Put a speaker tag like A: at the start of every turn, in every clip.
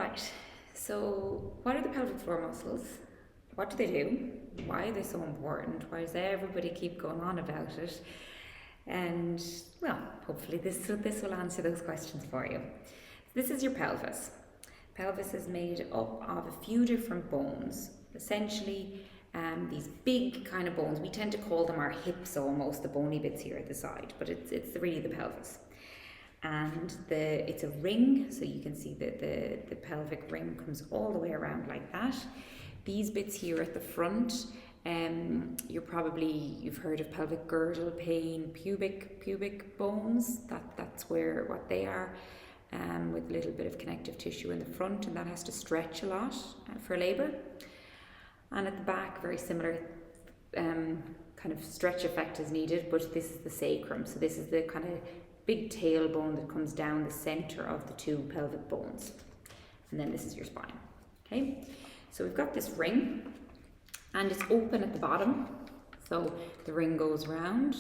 A: Right, so what are the pelvic floor muscles? What do they do? Why are they so important? Why does everybody keep going on about it? And well, hopefully this will answer those questions for you. This is your pelvis. Pelvis is made up of a few different bones. Essentially, these big kind of bones. We tend to call them our hips almost, the bony bits here at the side, but it's really the pelvis. And it's a ring, so you can see that the pelvic ring comes all the way around like that. These bits here at the front, you've heard of pelvic girdle pain, pubic bones. That's what they are, with a little bit of connective tissue in the front, and that has to stretch a lot for labour. And at the back, very similar kind of stretch effect is needed, but this is the sacrum. So this is the kind of big tailbone that comes down the centre of the two pelvic bones. And then this is your spine. Okay, so we've got this ring, and it's open at the bottom. So the ring goes round,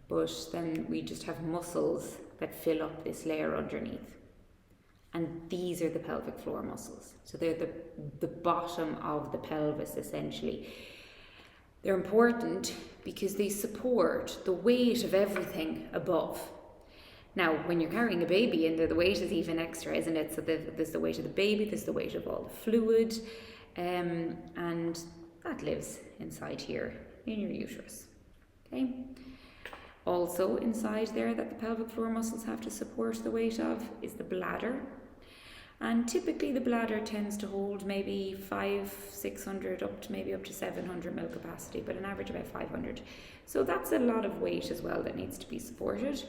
A: but then we just have muscles that fill up this layer underneath. And these are the pelvic floor muscles. So they're the bottom of the pelvis, essentially. They're important because they support the weight of everything above. Now, when you're carrying a baby in there, the weight is even extra, isn't it? So there's the weight of the baby, there's the weight of all the fluid, and that lives inside here in your uterus. Okay. Also inside there that the pelvic floor muscles have to support the weight of is the bladder. And typically the bladder tends to hold maybe 500-600 up to 700 mil capacity, but an average about 500. So that's a lot of weight as well that needs to be supported.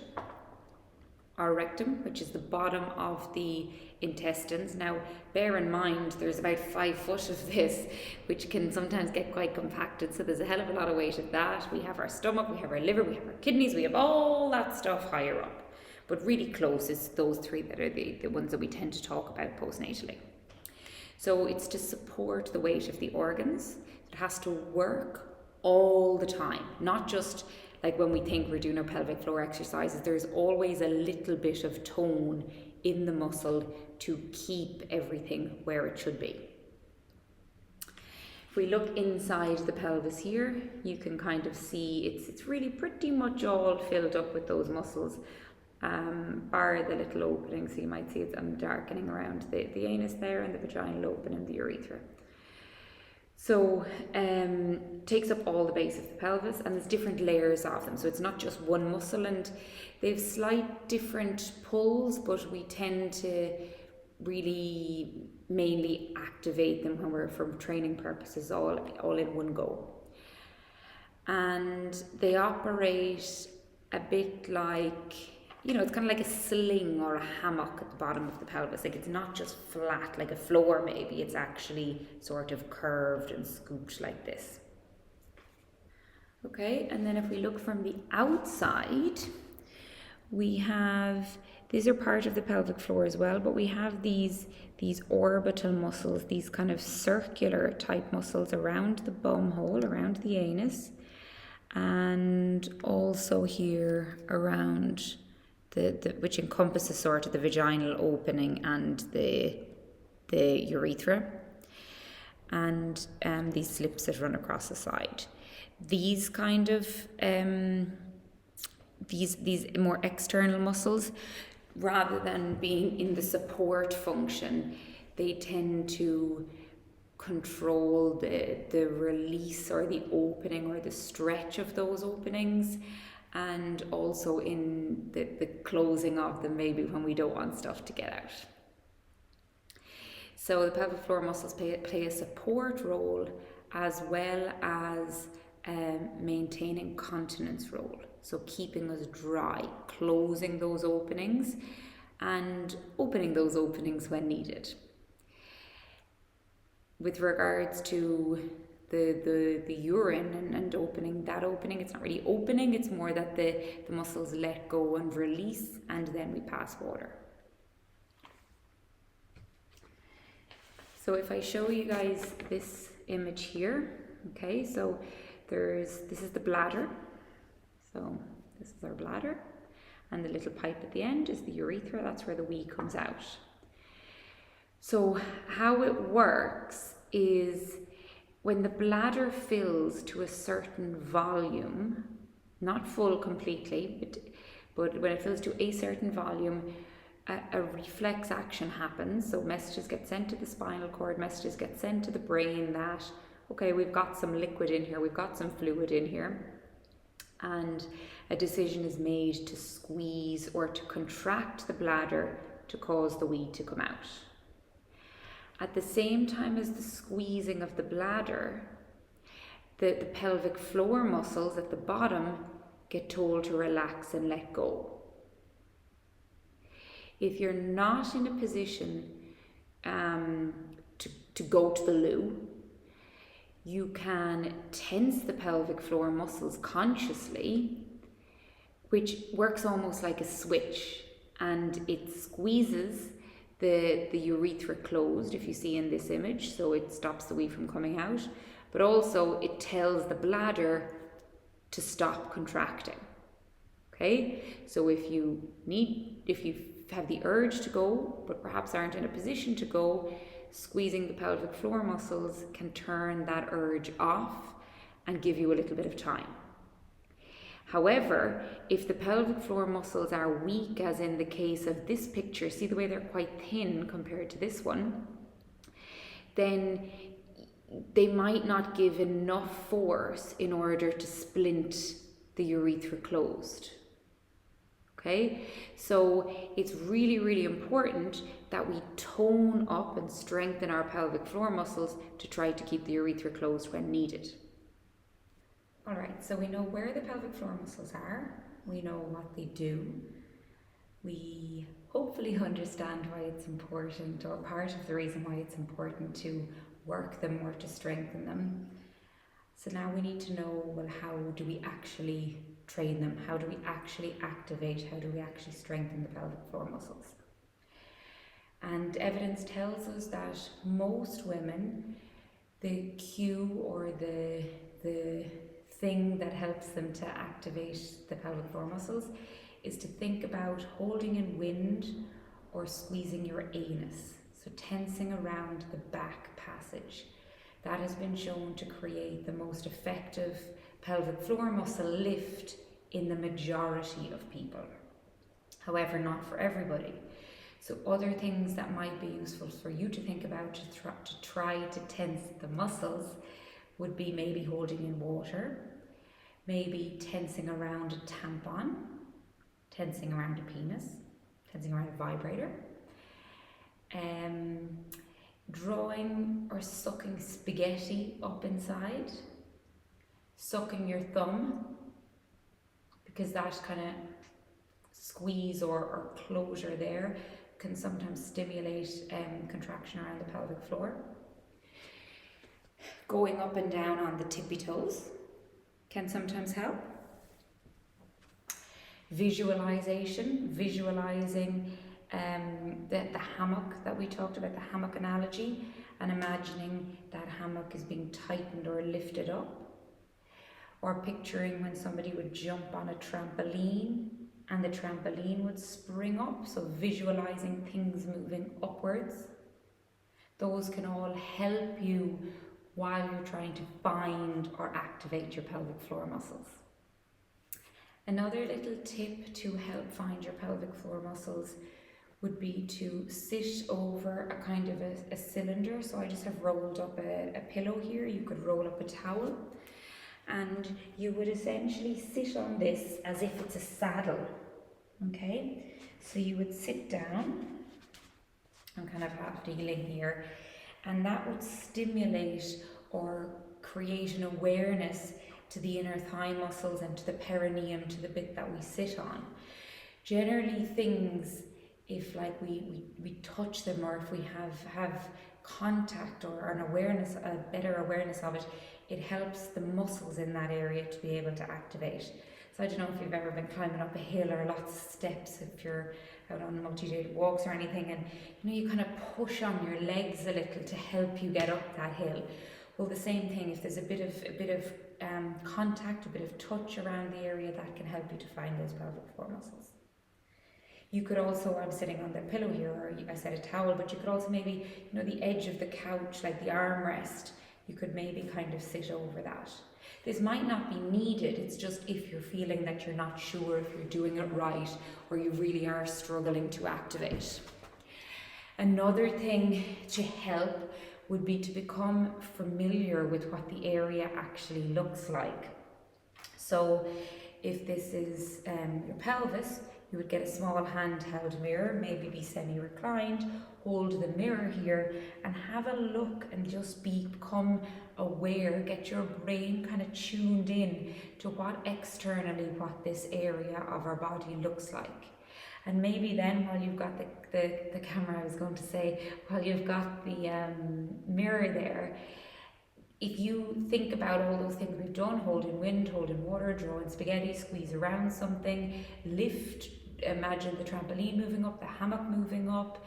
A: Our rectum, which is the bottom of the intestines. Now, bear in mind, there's about 5 foot of this, which can sometimes get quite compacted. So there's a hell of a lot of weight of that. We have our stomach, we have our liver, we have our kidneys, we have all that stuff higher up. But really close is those three that are the ones that we tend to talk about postnatally. So it's to support the weight of the organs. It has to work all the time, not just like when we think we're doing our pelvic floor exercises. There's always a little bit of tone in the muscle to keep everything where it should be. If we look inside the pelvis here, you can kind of see it's really pretty much all filled up with those muscles, bar the little opening. So you might see I'm darkening around the anus there, and the vaginal opening and the urethra. So takes up all the base of the pelvis, and there's different layers of them. So it's not just one muscle, and they have slight different pulls, but we tend to really mainly activate them when we're, for training purposes, all in one go. And they operate a bit like, it's kind of like a sling or a hammock at the bottom of the pelvis. Like, it's not just flat like a floor maybe, it's actually sort of curved and scooped like this. Okay, and then if we look from the outside, we have, these are part of the pelvic floor as well, but we have these orbital muscles, these kind of circular type muscles around the bum hole, around the anus, and also here around which encompasses sort of the vaginal opening and the urethra, and these slips that run across the side. These kind of these more external muscles, rather than being in the support function, they tend to control the release or the opening or the stretch of those openings, and also in the closing of them, maybe when we don't want stuff to get out. So the pelvic floor muscles play a support role, as well as maintaining continence role. So keeping us dry, closing those openings and opening those openings when needed. With regards to the urine and opening that opening, it's not really opening, it's more that the muscles let go and release, and then we pass water. So if I show you guys this image here, okay, so this is the bladder. So this is our bladder, and the little pipe at the end is the urethra. That's where the wee comes out. So how it works is when the bladder fills to a certain volume, not full completely, but when it fills to a certain volume, a reflex action happens. So messages get sent to the spinal cord, messages get sent to the brain that, okay, we've got some liquid in here, we've got some fluid in here, and a decision is made to squeeze or to contract the bladder to cause the wee to come out. At the same time as the squeezing of the bladder, the pelvic floor muscles at the bottom get told to relax and let go. If you're not in a position to go to the loo, you can tense the pelvic floor muscles consciously, which works almost like a switch, and it squeezes the urethra closed, if you see in this image, so it stops the wee from coming out, but also it tells the bladder to stop contracting. Okay, so if you have the urge to go but perhaps aren't in a position to go, squeezing the pelvic floor muscles can turn that urge off and give you a little bit of time. However, if the pelvic floor muscles are weak, as in the case of this picture, see the way they're quite thin compared to this one, then they might not give enough force in order to splint the urethra closed. Okay, so it's really, really important that we tone up and strengthen our pelvic floor muscles to try to keep the urethra closed when needed. All right, so we know where the pelvic floor muscles are, we know what they do, we hopefully understand why it's important, or part of the reason why it's important to work them or to strengthen them. So now we need to know, well, how do we actually train them? How do we actually activate? How do we actually strengthen the pelvic floor muscles? And evidence tells us that most women, the cue or the thing that helps them to activate the pelvic floor muscles is to think about holding in wind or squeezing your anus. So tensing around the back passage. That has been shown to create the most effective pelvic floor muscle lift in the majority of people. However, not for everybody. So other things that might be useful for you to think about to try to tense the muscles would be maybe holding in water, maybe tensing around a tampon, tensing around a penis, tensing around a vibrator, drawing or sucking spaghetti up inside, sucking your thumb, because that kind of squeeze or closure there can sometimes stimulate contraction around the pelvic floor. Going up and down on the tippy toes can sometimes help. Visualizing the hammock that we talked about, the hammock analogy, and imagining that hammock is being tightened or lifted up. Or picturing when somebody would jump on a trampoline and the trampoline would spring up, so visualizing things moving upwards. Those can all help you while you're trying to find or activate your pelvic floor muscles. Another little tip to help find your pelvic floor muscles would be to sit over a kind of a cylinder. So I just have rolled up a pillow here. You could roll up a towel, and you would essentially sit on this as if it's a saddle. Okay, so you would sit down and kind of have feeling here, and that would stimulate or create an awareness to the inner thigh muscles and to the perineum, to the bit that we sit on. Generally things, if like we touch them, or if we have contact or an awareness, a better awareness of it, it helps the muscles in that area to be able to activate. So I don't know if you've ever been climbing up a hill or lots of steps, if you're out on multi-day walks or anything, and you kind of push on your legs a little to help you get up that hill. Well, the same thing, if there's a bit of contact, a bit of touch around the area, that can help you to find those pelvic floor muscles. You could also, I'm sitting on the pillow here, or I said a towel, but you could also maybe, the edge of the couch, like the armrest, you could maybe kind of sit over that. This might not be needed, it's just if you're feeling that you're not sure if you're doing it right, or you really are struggling to activate. Another thing to help would be to become familiar with what the area actually looks like. So if this is your pelvis, you would get a small handheld mirror, maybe be semi-reclined, hold the mirror here and have a look and just become aware, get your brain kind of tuned in to what this area of our body looks like. And maybe then while you've got the camera, I was going to say, while you've got the mirror there, if you think about all those things we've done, hold in wind, hold in water, draw in spaghetti, squeeze around something, lift, imagine the trampoline moving up, the hammock moving up,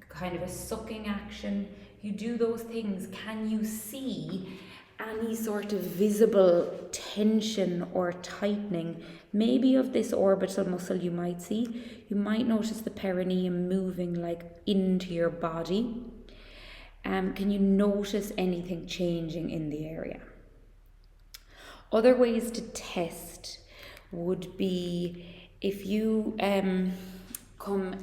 A: kind of a sucking action. You do those things, can you see any sort of visible tension or tightening, maybe of this orbital muscle you might see? You might notice the perineum moving like into your body. Can you notice anything changing in the area? Other ways to test would be if you come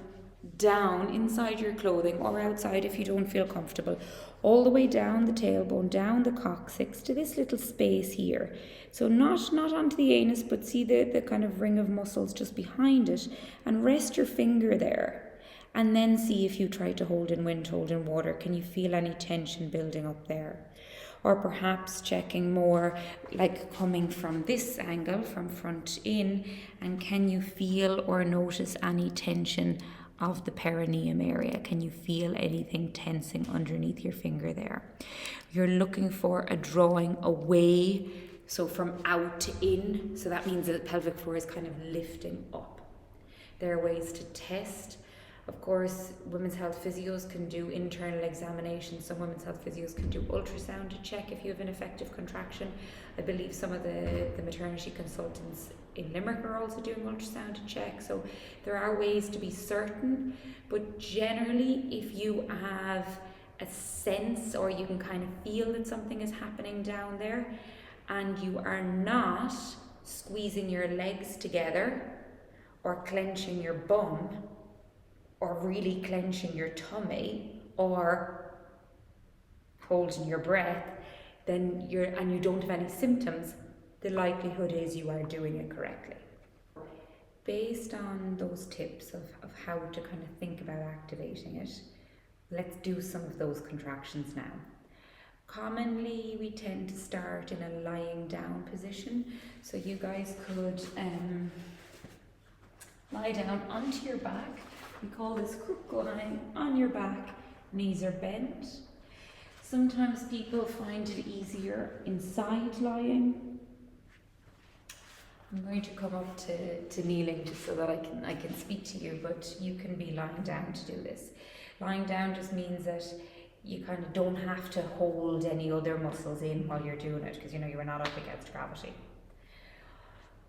A: down inside your clothing or outside if you don't feel comfortable, all the way down the tailbone, down the coccyx to this little space here. So not onto the anus, but see the kind of ring of muscles just behind it, and rest your finger there. And then see if you try to hold in wind, hold in water. Can you feel any tension building up there? Or perhaps checking more like coming from this angle, from front in, and can you feel or notice any tension of the perineum area? Can you feel anything tensing underneath your finger there? You're looking for a drawing away, so from out to in, so that means that the pelvic floor is kind of lifting up. There are ways to test. Of course, women's health physios can do internal examinations. Some women's health physios can do ultrasound to check if you have an effective contraction. I believe some of the maternity consultants in Limerick are also doing ultrasound to check. So there are ways to be certain, but generally if you have a sense or you can kind of feel that something is happening down there and you are not squeezing your legs together or clenching your bum, or really clenching your tummy, or holding your breath, then you don't have any symptoms, the likelihood is you are doing it correctly. Based on those tips of how to kind of think about activating it, let's do some of those contractions now. Commonly, we tend to start in a lying down position, so you guys could lie down onto your back. We call this crook lying on your back, knees are bent. Sometimes people find it easier inside lying. I'm going to come up to kneeling just so that I can speak to you, but you can be lying down to do this. Lying down just means that you kind of don't have to hold any other muscles in while you're doing it, because you're not up against gravity.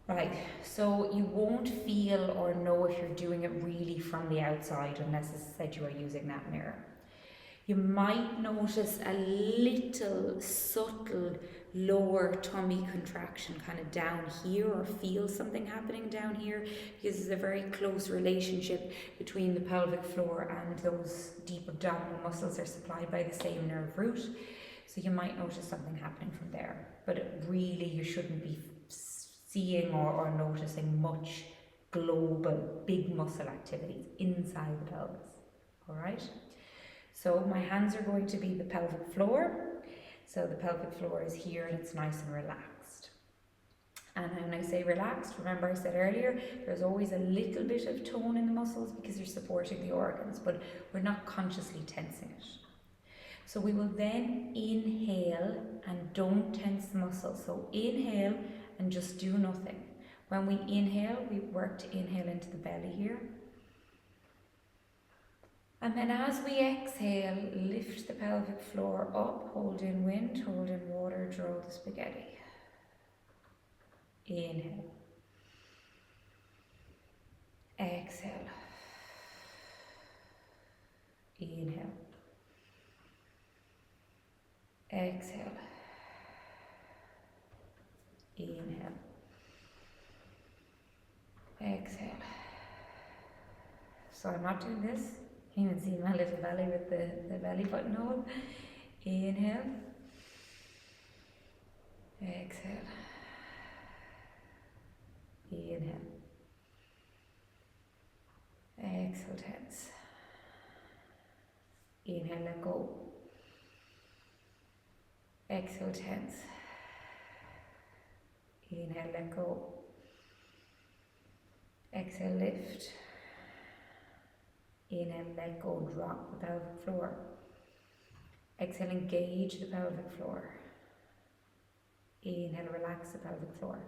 A: Right, so you won't feel or know if you're doing it really from the outside unless, as I said, you are using that mirror. You might notice a little subtle lower tummy contraction kind of down here, or feel something happening down here, because there's a very close relationship between the pelvic floor and those deep abdominal muscles are supplied by the same nerve root. So you might notice something happening from there, but really you shouldn't be seeing or noticing much global big muscle activities inside the pelvis. All right, so my hands are going to be the pelvic floor. So the pelvic floor is here and it's nice and relaxed. And when I say relaxed, remember I said earlier, there's always a little bit of tone in the muscles because you're supporting the organs, but we're not consciously tensing it. So we will then inhale and don't tense the muscles. So inhale and just do nothing. When we inhale, we work to inhale into the belly here. And then as we exhale, lift the pelvic floor up, hold in wind, hold in water, draw the spaghetti. Inhale. Exhale. exhale, inhale, exhale. So I'm not doing this. You can see my little belly with the belly button hole. Inhale, exhale, inhale, exhale, tense. Inhale, let go. Exhale, tense. Inhale, let go. Exhale, lift. Inhale, let go, drop the pelvic floor. Exhale, engage the pelvic floor. Inhale, relax the pelvic floor.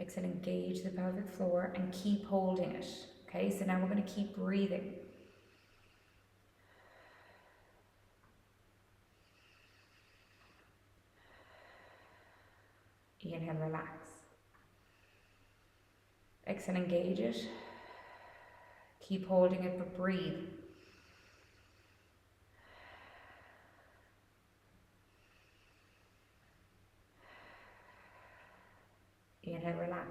A: Exhale, engage the pelvic floor and keep holding it. Okay, so now we're going to keep breathing. Inhale, relax. Exhale, engage it. Keep holding it, but breathe. Inhale, relax.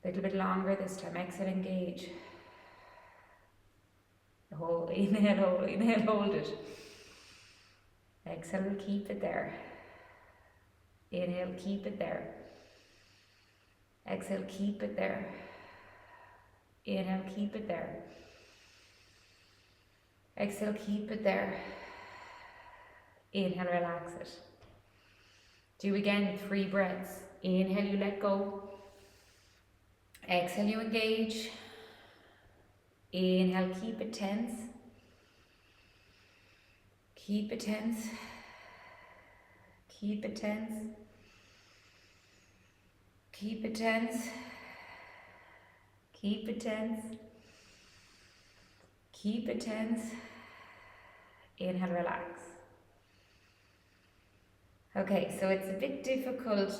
A: A little bit longer this time. Exhale, engage. Hold, inhale, hold it. Exhale, keep it there. Inhale, keep it there. Exhale, keep it there. Inhale, keep it there. Exhale, keep it there. Inhale, relax it. Do again 3 breaths. Inhale, you let go. Exhale, you engage. Inhale, keep it tense. Keep it tense. Keep it tense. Keep it tense. Keep it tense. Keep it tense. Inhale, relax. Okay, so it's a bit difficult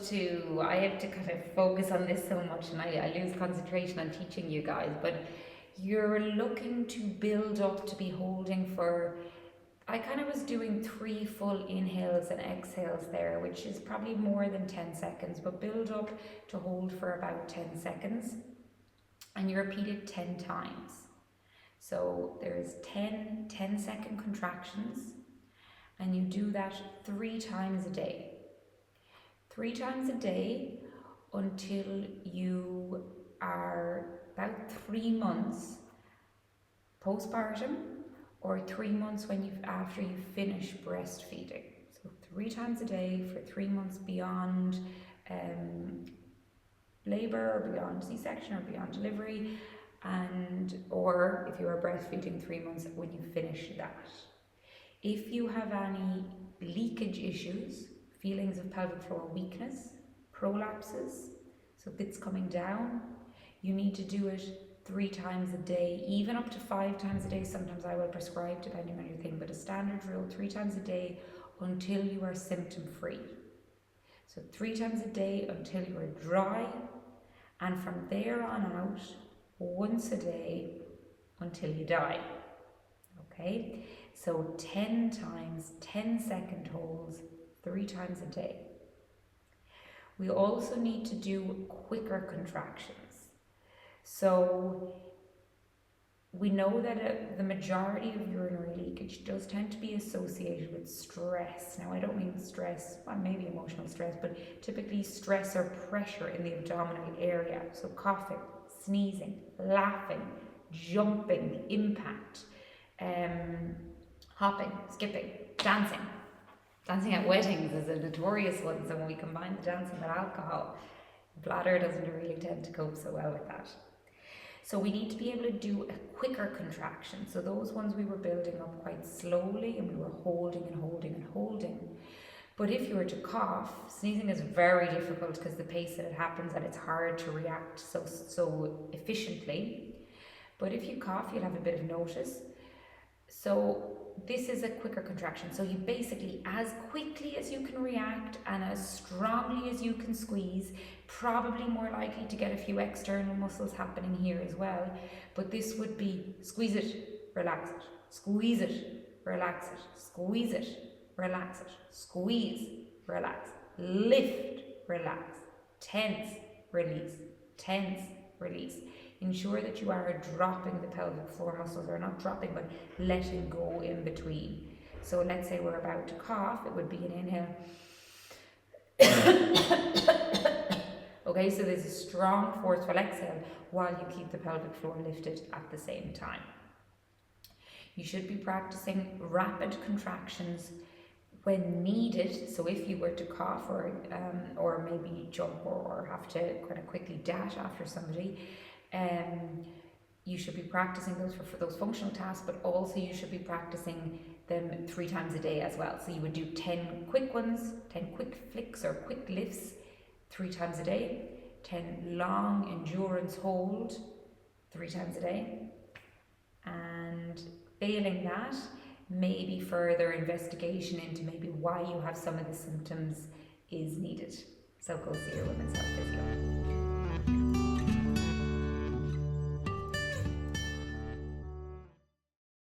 A: I have to kind of focus on this so much and I lose concentration on teaching you guys, but you're looking to build up to be holding for, I kind of was doing 3 full inhales and exhales there, which is probably more than 10 seconds, but build up to hold for about 10 seconds and you repeat it 10 times. So there's 10 10-second contractions and you do that 3 times a day. 3 times a day until you are about 3 months postpartum or 3 months after you finish breastfeeding. So 3 times a day for 3 months beyond labour or beyond C-section or beyond delivery, or if you are breastfeeding 3 months when you finish that. If you have any leakage issues, feelings of pelvic floor weakness, prolapses, so bits coming down, you need to do it 3 times a day, even up to 5 times a day. Sometimes I will prescribe depending on your thing, but a standard rule 3 times a day until you are symptom free. So 3 times a day until you are dry, and from there on out, once a day until you die. Okay, so 10 times 10-second holds 3 times a day. We also need to do quicker contractions. So we know that the majority of urinary leakage does tend to be associated with stress. Now I don't mean stress, well, maybe emotional stress, but typically stress or pressure in the abdominal area. So coughing, sneezing, laughing, jumping, impact, hopping, skipping, dancing. Dancing at weddings is a notorious one, so when we combine the dancing with alcohol, the bladder doesn't really tend to cope so well with that. So we need to be able to do a quicker contraction. So those ones we were building up quite slowly and we were holding and holding and holding. But if you were to cough, sneezing is very difficult because the pace that it happens and it's hard to react so efficiently. But if you cough, you'll have a bit of notice. So this is a quicker contraction. So you basically, as quickly as you can react and as strongly as you can squeeze, probably more likely to get a few external muscles happening here as well. But this would be squeeze it, relax it, squeeze it, relax it, squeeze it, relax it, squeeze, relax, lift, relax, tense, release, tense, release. Ensure that you are dropping the pelvic floor muscles, or not dropping, but letting go in between. So let's say we're about to cough, it would be an inhale. Okay, so there's a strong, forceful exhale while you keep the pelvic floor lifted at the same time. You should be practicing rapid contractions when needed. So if you were to cough or maybe jump or have to kind of quickly dash after somebody, you should be practicing those for those functional tasks, but also you should be practicing them 3 times a day as well. So you would do 10 quick ones, 10 quick flicks or quick lifts 3 times a day, 10 long endurance hold 3 times a day, and failing that, maybe further investigation into maybe why you have some of the symptoms is needed. So go see your women's health physio.